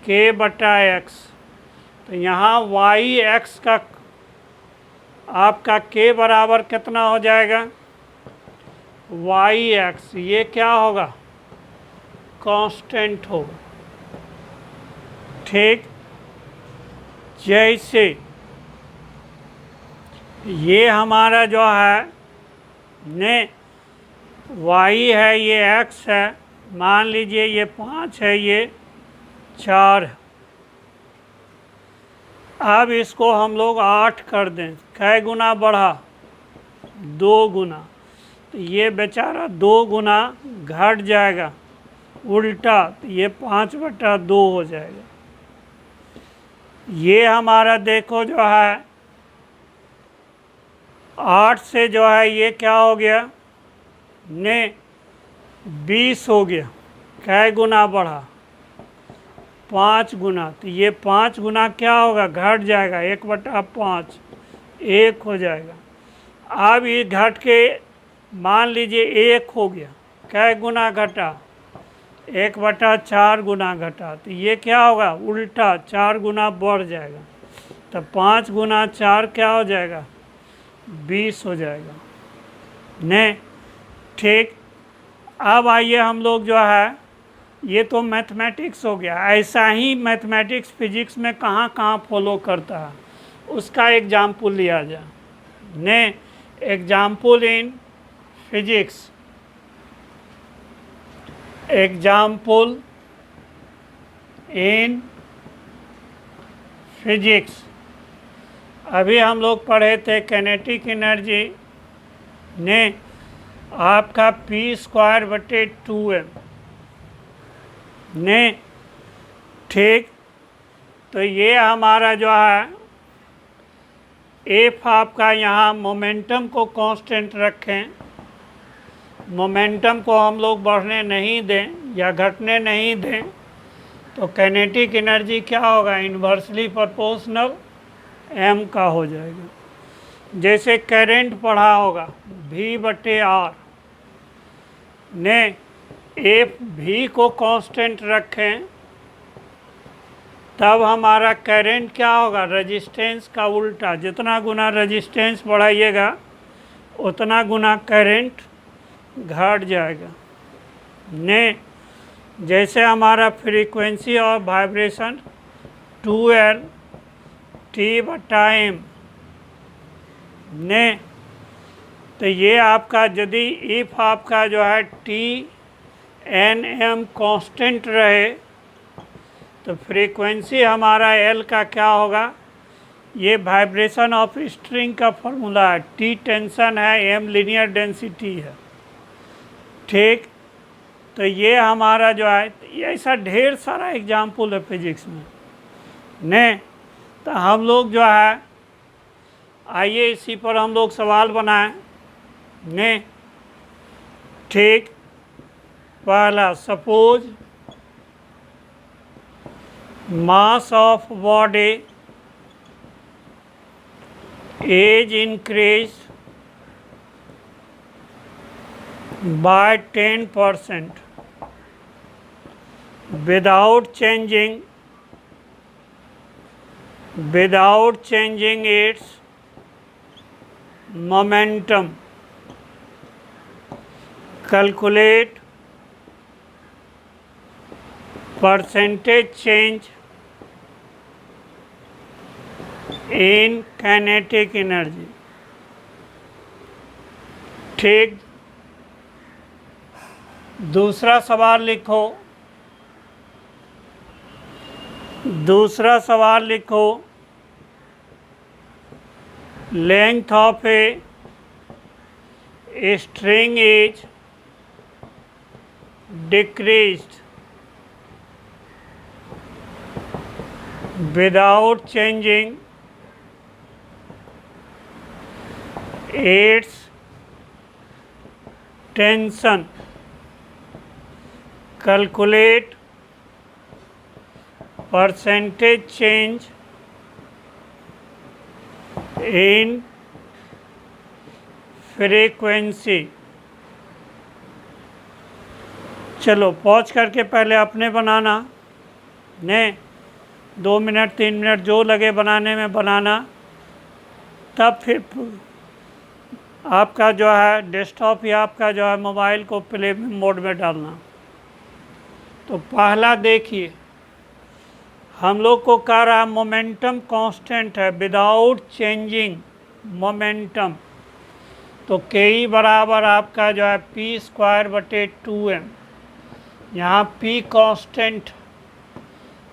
k/x। तो यहाँ yx का आपका k बराबर कितना हो जाएगा, yx। ये क्या होगा, कांस्टेंट होगा। ठीक, जैसे ये हमारा जो है ने y है, ये x है, मान लीजिए ये 5 है, ये 4 है। अब इसको हम लोग 8 कर दें, कै गुना बढ़ा, 2 गुना। तो ये बेचारा 2 गुना घट जाएगा उल्टा, तो ये 5/2 हो जाएगा। ये हमारा देखो जो है 8 से जो है ये क्या हो गया ने 20 हो गया, कै गुना बढ़ा, 5 गुना। तो ये 5 गुना क्या होगा, घट जाएगा, 1/5, 1 हो जाएगा। अब ये घट के मान लीजिए 1 हो गया, कै गुना घटा, 1/4 गुना घटा। तो ये क्या होगा, उल्टा 4 गुना बढ़ जाएगा। तो 5 गुना 4 क्या हो जाएगा, 20 हो जाएगा ने। ठीक, अब आइए हम लोग जो है, ये तो मैथमेटिक्स हो गया। ऐसा ही मैथमेटिक्स फिजिक्स में कहाँ कहाँ फॉलो करता है, उसका एग्जाम्पल लिया जाए ने। Example in physics, example in physics. अभी हम लोग पढ़े थे कैनेटिक एनर्जी ने आपका p²/2m ने। ठीक, तो ये हमारा जो है एफ आपका यहाँ मोमेंटम को कांस्टेंट रखें, मोमेंटम को हम लोग बढ़ने नहीं दें या घटने नहीं दें, तो कैनेटिक एनर्जी क्या होगा, इन्वर्सली प्रोपोर्शनल m का हो जाएगा। जैसे करंट पढ़ा होगा V/R ने, एफ भी को कांस्टेंट रखें तब हमारा करंट क्या होगा, रेजिस्टेंस का उल्टा, जितना गुना रेजिस्टेंस बढ़ाइएगा उतना गुना करंट घट जाएगा ने। जैसे हमारा frequency of vibration 2L T/m ने। तो ये आपका यदि इफ आपका जो है T/m कांस्टेंट रहे तो फ्रीक्वेंसी हमारा L का क्या होगा, ये वाइब्रेशन ऑफ स्ट्रिंग का फॉर्मूला है, T टेंशन है, M लीनियर डेंसिटी है। ठीक, तो ये हमारा जो है, ये ऐसा ढेर सारा एग्जाम्पल है फिजिक्स में ने। तो हम लोग जो है आइए इसी पर हम लोग सवाल बनाएं ने। ठीक, पहला, suppose mass of body is increased by 10% without changing its momentum. Calculate percentage change in kinetic energy. ठीक, दूसरा सवाल लिखो, length of a string is decreased without changing its tension. Calculate percentage change in frequency. चलो पॉज करके पहले अपने बनाना, ने 2 मिनट 3 मिनट जो लगे बनाने में बनाना, तब फिर आपका जो है डेस्कटॉप या आपका जो है मोबाइल को प्ले मोड में डालना। तो पहला देखिए, हम लोग को कह रहा मोमेंटम कांस्टेंट है विदाउट चेंजिंग मोमेंटम। तो के ई बराबर आपका जो है पी स्क्वायर बटे 2m। यहाँ पी कांस्टेंट,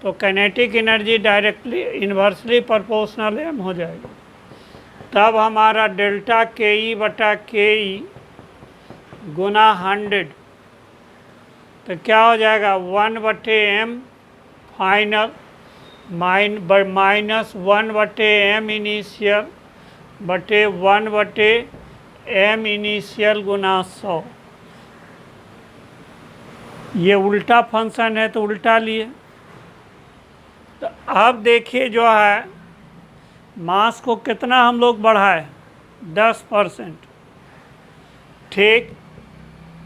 तो kinetic energy directly inversely proportional m हो जाएगी। तब हमारा डेल्टा के ई बटा के ई गुना 100, तो क्या हो जाएगा 1/m final minus 1/m initial बटे 1/m इनिशियल गुना 100। ये उल्टा फंक्शन है तो उल्टा लिए। तो अब देखिए जो है मास को कितना हम लोग बढ़ाए 10%, ठीक।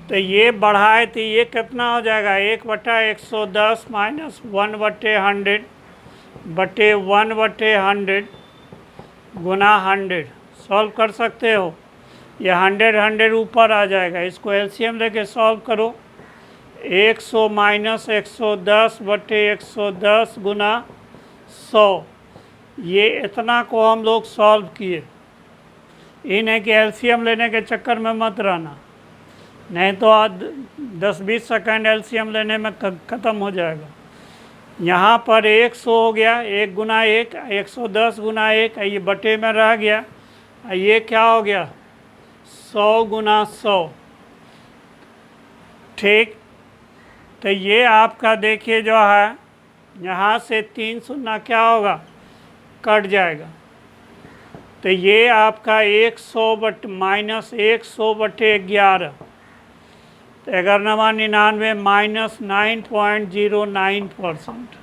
तो ये बढ़ाए तो ये कितना हो जाएगा 1/110 माइनस 1/100 बटे 1/100 गुना 100। सॉल्व कर सकते हो, ये 100 ऊपर आ जाएगा। इसको एलसीएम लेके सॉल्व करो। 100 माइनस 110 बटे 110 गुना 100। ये इतना को हम लोग सॉल्व किए। इन्हें कि एलसीएम लेने के चक्कर में मत रहना, नहीं तो आज 10-20 सेकंड एलसीएम लेने में ख़त्म हो जाएगा। यहाँ पर 100 हो गया, 1 गुना 1 110 गुना 1, ये बटे में रह गया। ये क्या हो गया 100 गुना 100, ठीक। तो ये आपका देखिए जो है यहाँ से 3 शून्य क्या होगा कट जाएगा। तो ये आपका 100 बट माइनस 100 बटे 11, तो 1199 माइनस 9.09%।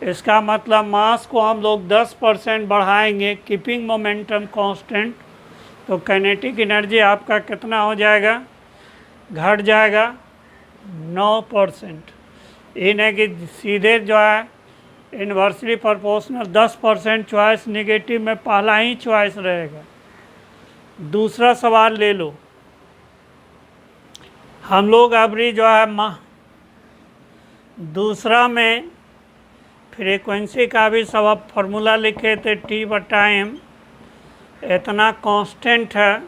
इसका मतलब मास को हम लोग 10% बढ़ाएंगे कीपिंग मोमेंटम कांस्टेंट, तो काइनेटिक एनर्जी आपका कितना हो जाएगा घट जाएगा 9%। इन्हें कि सीधे जो है इन्वर्सली प्रोपोर्शनल 10% चॉइस नेगेटिव में पहला ही चॉइस रहेगा। दूसरा सवाल ले लो। हम लोग अभी जो है दूसरा में फ्रीक्वेंसी का भी सब फार्मूला लिखे थे, T/m इतना कांस्टेंट है।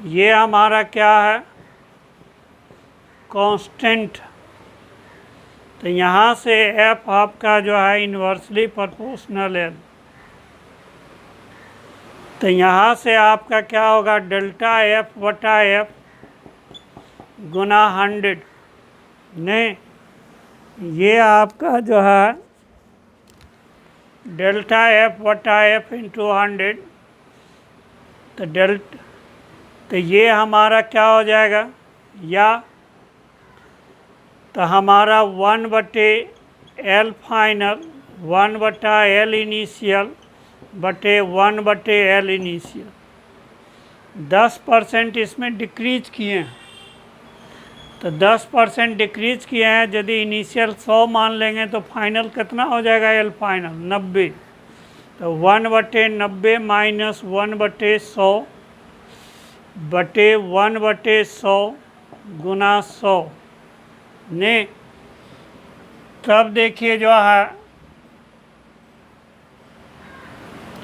ये हमारा क्या है कांस्टेंट। तो यहाँ से f आपका जो है इन्वर्सली प्रोपोर्शनल है। तो यहाँ से आपका क्या होगा डेल्टा f/f गुना 100। नहीं, ये आपका जो है डेल्टा f/f इंटू 100। तो ये हमारा क्या हो जाएगा, या तो हमारा 1/L फाइनल 1/L इनिशियल बटे 1/L इनिशियल। 10% इसमें डिक्रीज किए हैं, तो 10% डिक्रीज किए हैं। यदि इनिशियल 100 मान लेंगे तो फाइनल कितना हो जाएगा L फाइनल 90। तो 1/90 माइनस 1/100 बटे 1/100 गुना 100 ने। तब देखिए जो है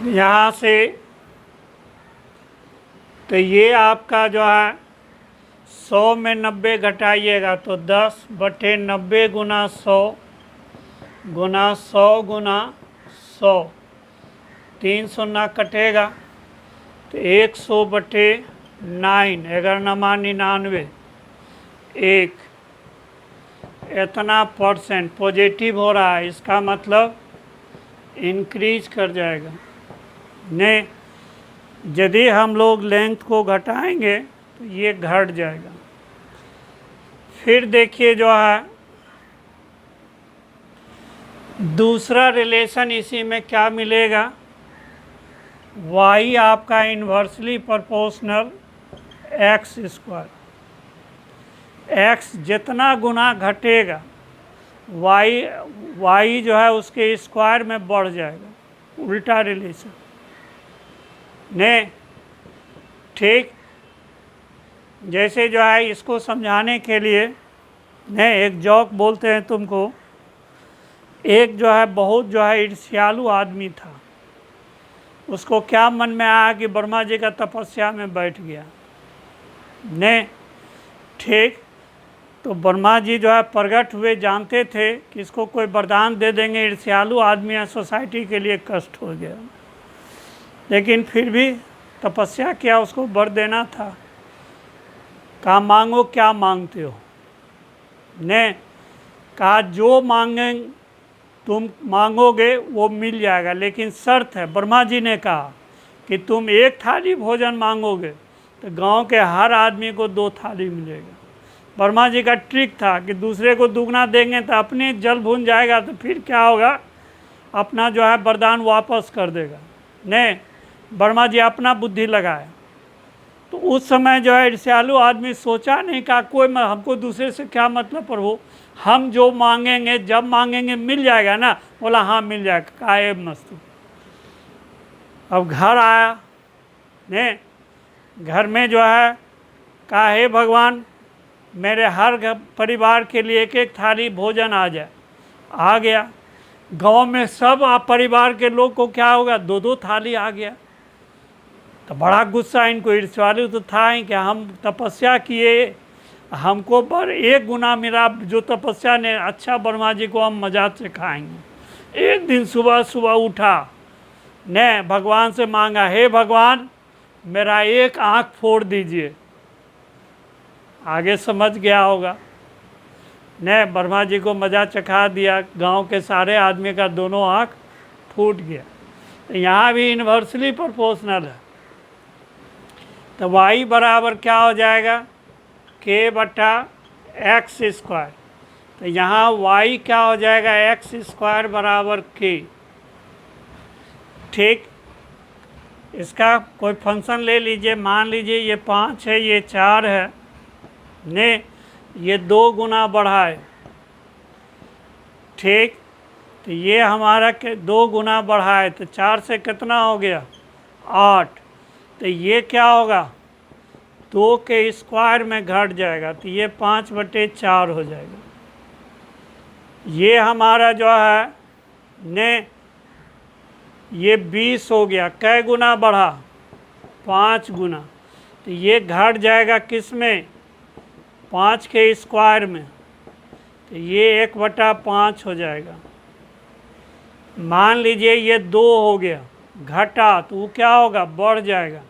यहाँ से तो ये आपका जो है 100 में 90 घटाइएगा तो 10/90 गुना 100 गुना 100 गुना 100, 3 शून्य कटेगा तो 100/9, 1199 1 इतना परसेंट पॉजिटिव हो रहा है, इसका मतलब इंक्रीज कर जाएगा। नहीं, यदि हम लोग लेंथ को घटाएंगे तो ये घट जाएगा। फिर देखिए जो है दूसरा रिलेशन इसी में क्या मिलेगा, y आपका inversely proportional x square. x जितना गुना घटेगा y जो है उसके स्क्वायर में बढ़ जाएगा, उल्टा रिलेशन। ने ठीक, जैसे जो है इसको समझाने के लिए ने एक जोक बोलते हैं तुमको। एक जो है बहुत जो है ईर्ष्यालु आदमी था, उसको क्या मन में आया कि ब्रह्मा जी का तपस्या में बैठ गया। ने ठीक, तो ब्रह्मा जी जो है प्रकट हुए, जानते थे कि इसको कोई वरदान दे देंगे, ईर्ष्यालु आदमी है, सोसाइटी के लिए कष्ट हो गया, लेकिन फिर भी तपस्या किया, उसको वर देना था। कहा मांगो क्या मांगते हो। ने कहा जो मांगें तुम मांगोगे वो मिल जाएगा, लेकिन शर्त है। ब्रह्मा जी ने कहा कि तुम एक थाली भोजन मांगोगे तो गांव के हर आदमी को 2 थाली मिलेगा। ब्रह्मा जी का ट्रिक था कि दूसरे को दुगना देंगे तो अपने जल भून जाएगा, तो फिर क्या होगा, अपना जो है वरदान वापस कर देगा। नहीं, ब्रह्मा जी अपना बुद्धि लगाए। तो उस समय जो है ईर्ष्यालु आदमी सोचा नहीं, कहा कोई हमको दूसरे से क्या मतलब, पर हो हम जो मांगेंगे जब मांगेंगे मिल जाएगा ना। बोला हाँ मिल जाएगा। कहा ए मस्तू। अब घर आया, ने घर में जो है कहा हे भगवान मेरे हर परिवार के लिए एक एक थाली भोजन आ जाए। आ गया। गांव में सब परिवार के लोग को क्या होगा, 2-2 थाली आ गया। तो बड़ा गुस्सा इनको, ईर्ष्यालु तो था ही कि हम तपस्या किए, हमको पर 1 गुना मेरा जो तपस्या ने, अच्छा ब्रह्मा जी को हम मजाक से खाएंगे। एक दिन सुबह सुबह उठा, ने भगवान से मांगा, हे भगवान मेरा एक आँख फोड़ दीजिए। आगे समझ गया होगा, ने ब्रह्मा जी को मजा चखा दिया, गांव के सारे आदमी का दोनों आँख फूट गया। तो यहाँ भी इन्वर्सली प्रोपोर्शनल है। तो y बराबर क्या हो जाएगा, k/x²। तो यहाँ y क्या हो जाएगा, x² बराबर k। ठीक, इसका कोई फंक्शन ले लीजिए, मान लीजिए ये 5 है, ये 4 है, ने ये 2 गुना बढ़ाए। ठीक, तो ये हमारा 2 गुना बढ़ाए, तो 4 से कितना हो गया, 8। तो ये क्या होगा, 2 के स्क्वायर में घट जाएगा, तो ये 5/4 हो जाएगा। ये हमारा जो है ने ये 20 हो गया। कै गुना बढ़ा, 5 गुना। तो ये घट जाएगा किस में, 5 के स्क्वायर में। तो ये 1/5 हो जाएगा। मान लीजिए ये 2 हो गया, घटा तो वो क्या होगा, बढ़ जाएगा।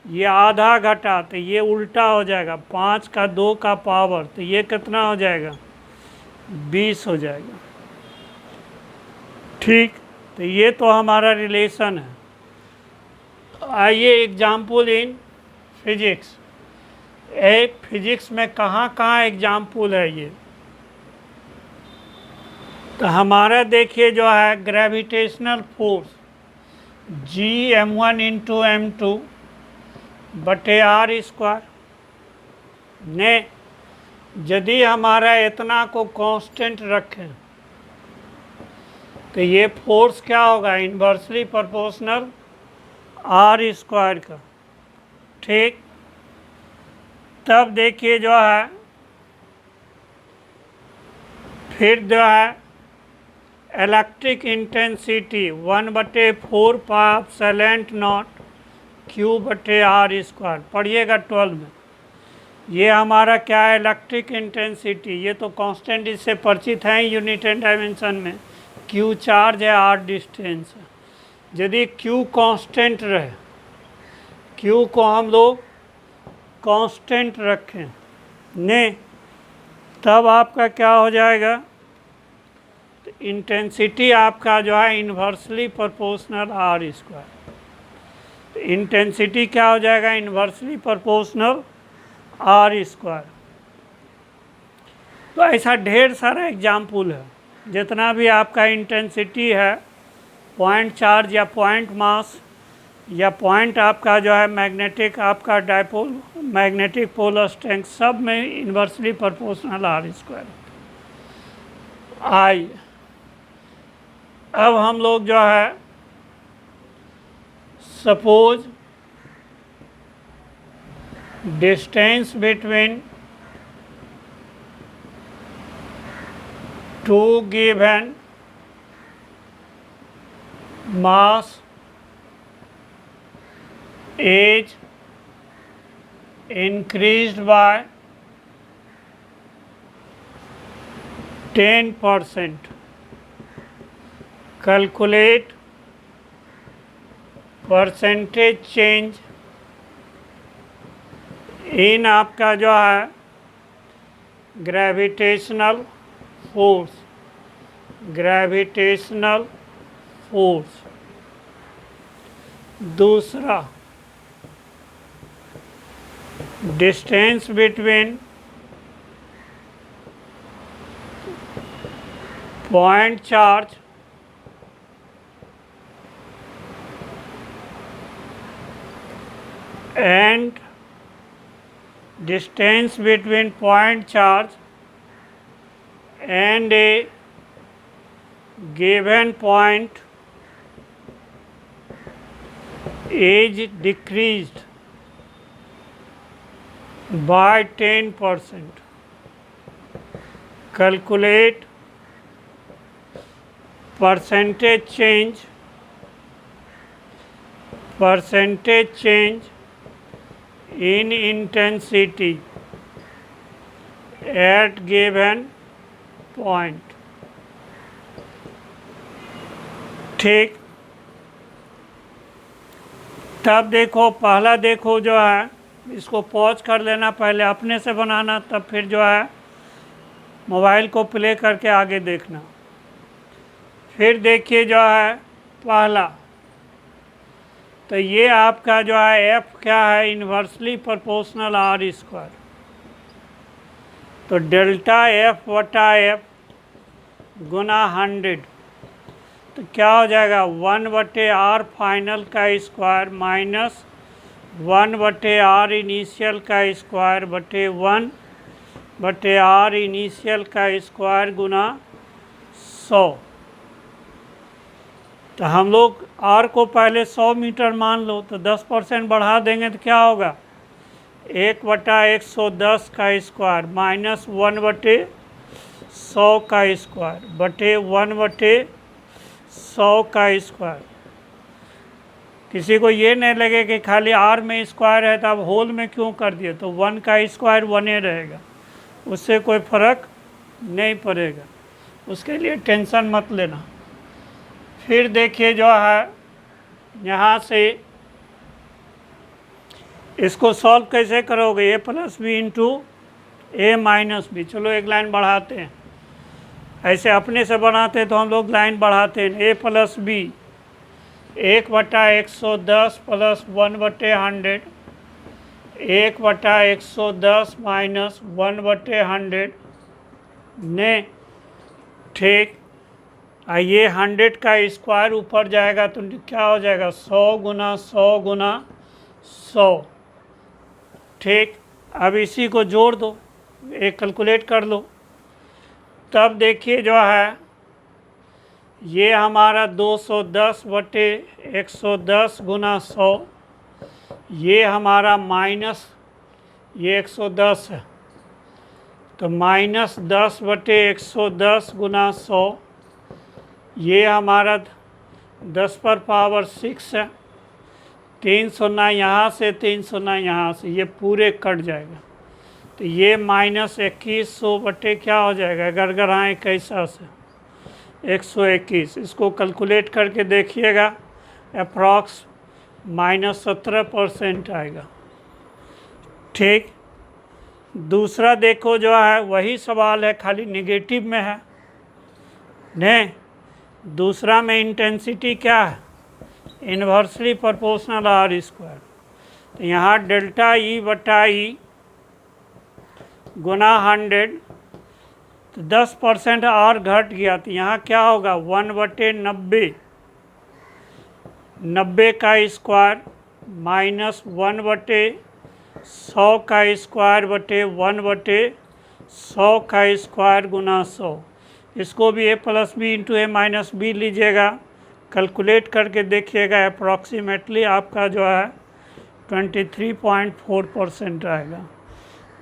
ये आधा घटा तो ये उल्टा हो जाएगा, 5 का 2 का पावर, तो ये कितना हो जाएगा, 20 हो जाएगा। ठीक, तो ये तो हमारा रिलेशन है। आइए एग्जाम्पल इन फिजिक्स। फिजिक्स में कहाँ कहाँ एग्जाम्पल है ये। तो हमारा देखिए जो है ग्रेविटेशनल फोर्स Gm1 × m2/r²। ने यदि हमारा इतना को कांस्टेंट रखें तो ये फोर्स क्या होगा, इन्वर्सली प्रोपोर्शनल r² का। ठीक, तब देखिए जो है फिर जो है इलेक्ट्रिक इंटेंसिटी 1/4πε0 Q/r²। पढ़िएगा 12 में। ये हमारा क्या है, इलेक्ट्रिक इंटेंसिटी। ये तो कांस्टेंट इससे परिचित हैं यूनिट एंड डायमेंशन में। Q चार्ज है, R डिस्टेंस है। यदि Q कांस्टेंट रहे, Q को हम लोग कांस्टेंट रखें, ने तब आपका क्या हो जाएगा, तो इंटेंसिटी आपका जो है इन्वर्सली प्रोपोर्शनल आर स्क्वायर। तो इंटेंसिटी क्या हो जाएगा, इन्वर्सली प्रोपोर्शनल आर स्क्वायर। तो ऐसा ढेर सारा एग्जाम्पल है, जितना भी आपका इंटेंसिटी है, पॉइंट चार्ज या पॉइंट मास या पॉइंट आपका जो है मैग्नेटिक आपका डायपोल मैग्नेटिक पोलर स्ट्रेंथ, सब में इन्वर्सली प्रोपोर्शनल आर स्क्वायर। आई अब हम लोग जो है suppose distance between two given mass is increased by 10%. Calculate percentage change in आपका जो है ग्रेविटेशनल फोर्स, ग्रेविटेशनल फोर्स। दूसरा, distance between point charge and distance between point charge and a given point is decreased by 10%. Calculate percentage change in intensity at given point। ठीक, तब देखो, पहला देखो जो है, इसको पॉज कर लेना, पहले अपने से बनाना, तब फिर जो है मोबाइल को प्ले करके आगे देखना। फिर देखिए जो है पहला, तो ये आपका जो है एफ क्या है, इन्वर्सली प्रोपोर्शनल आर स्क्वायर। तो डेल्टा एफ बटा एफ गुना 100, तो क्या हो जाएगा 1/r फाइनल का स्क्वायर माइनस 1/r इनिशियल का स्क्वायर बटे 1/r इनिशियल का स्क्वायर गुना 100। तो हम लोग r को पहले 100 मीटर मान लो, तो 10% बढ़ा देंगे तो क्या होगा 1/110 का स्क्वायर माइनस 1/100 का स्क्वायर बटे 1/100 का स्क्वायर। किसी को ये नहीं लगे कि खाली r में स्क्वायर है तो अब होल में क्यों कर दिए, तो 1 का स्क्वायर 1 ही रहेगा, उससे कोई फर्क नहीं पड़ेगा, उसके लिए टेंशन मत लेना। फिर देखिए जो है यहाँ से इसको सॉल्व कैसे करोगे, a plus B into A minus B. चलो एक लाइन बढ़ाते हैं, ऐसे अपने से बनाते तो हम लोग लाइन बढ़ाते हैं। a plus B 1/110 plus 1/100, 1/110 minus 1/100 ने, ठीक। ये 100 का स्क्वायर ऊपर जाएगा तो क्या हो जाएगा 100 गुना 100 गुना 100, ठीक। अब इसी को जोड़ दो, एक कैलकुलेट कर लो, तब देखिए जो है ये हमारा 210/110 गुना 100, ये हमारा माइनस ये 110 है, तो माइनस 10/110 गुना 100, ये हमारा 10 पर पावर 6 है, 3 शून्य यहाँ से 3 शून्य यहाँ से, ये पूरे कट जाएगा, तो ये माइनस 2100 बटे क्या हो जाएगा, अगर हाँ 21 से 121। इसको कैलकुलेट करके देखिएगा, अप्रॉक्स माइनस 17% आएगा, ठीक। दूसरा देखो जो है वही सवाल है, खाली निगेटिव में है ने। दूसरा में इंटेंसिटी क्या है, इन्वर्सली प्रोपोर्शनल आर स्क्वायर। तो यहाँ डेल्टा ई बटा ई गुना 100, तो 10% और घट गया, तो यहाँ क्या होगा 1/90, 90 का स्क्वायर माइनस 1/100 का स्क्वायर बटे 1/100 का स्क्वायर गुना 100। इसको भी a plus B into A minus B लीजिएगा, कैलकुलेट करके देखिएगा, अप्रॉक्सीमेटली आपका जो है 23.4% आएगा।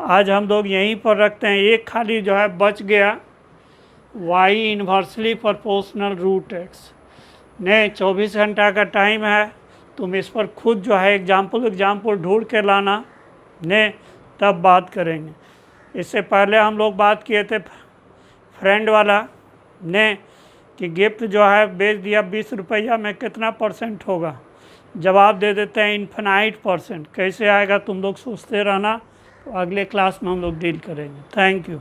आज हम लोग यहीं पर रखते हैं। एक खाली जो है बच गया y inversely proportional root x ने। 24 घंटा का टाइम है, तुम इस पर खुद जो है एग्जाम्पल ढूंढ के लाना ने, तब बात करेंगे। इससे पहले हम लोग बात किए थे फ्रेंड वाला ने कि गिफ्ट जो है बेच दिया 20 रुपया में कितना % होगा। जवाब दे देते हैं इन्फिनाइट %। कैसे आएगा तुम लोग सोचते रहना, तो अगले क्लास में हम लोग डील करेंगे। Thank you.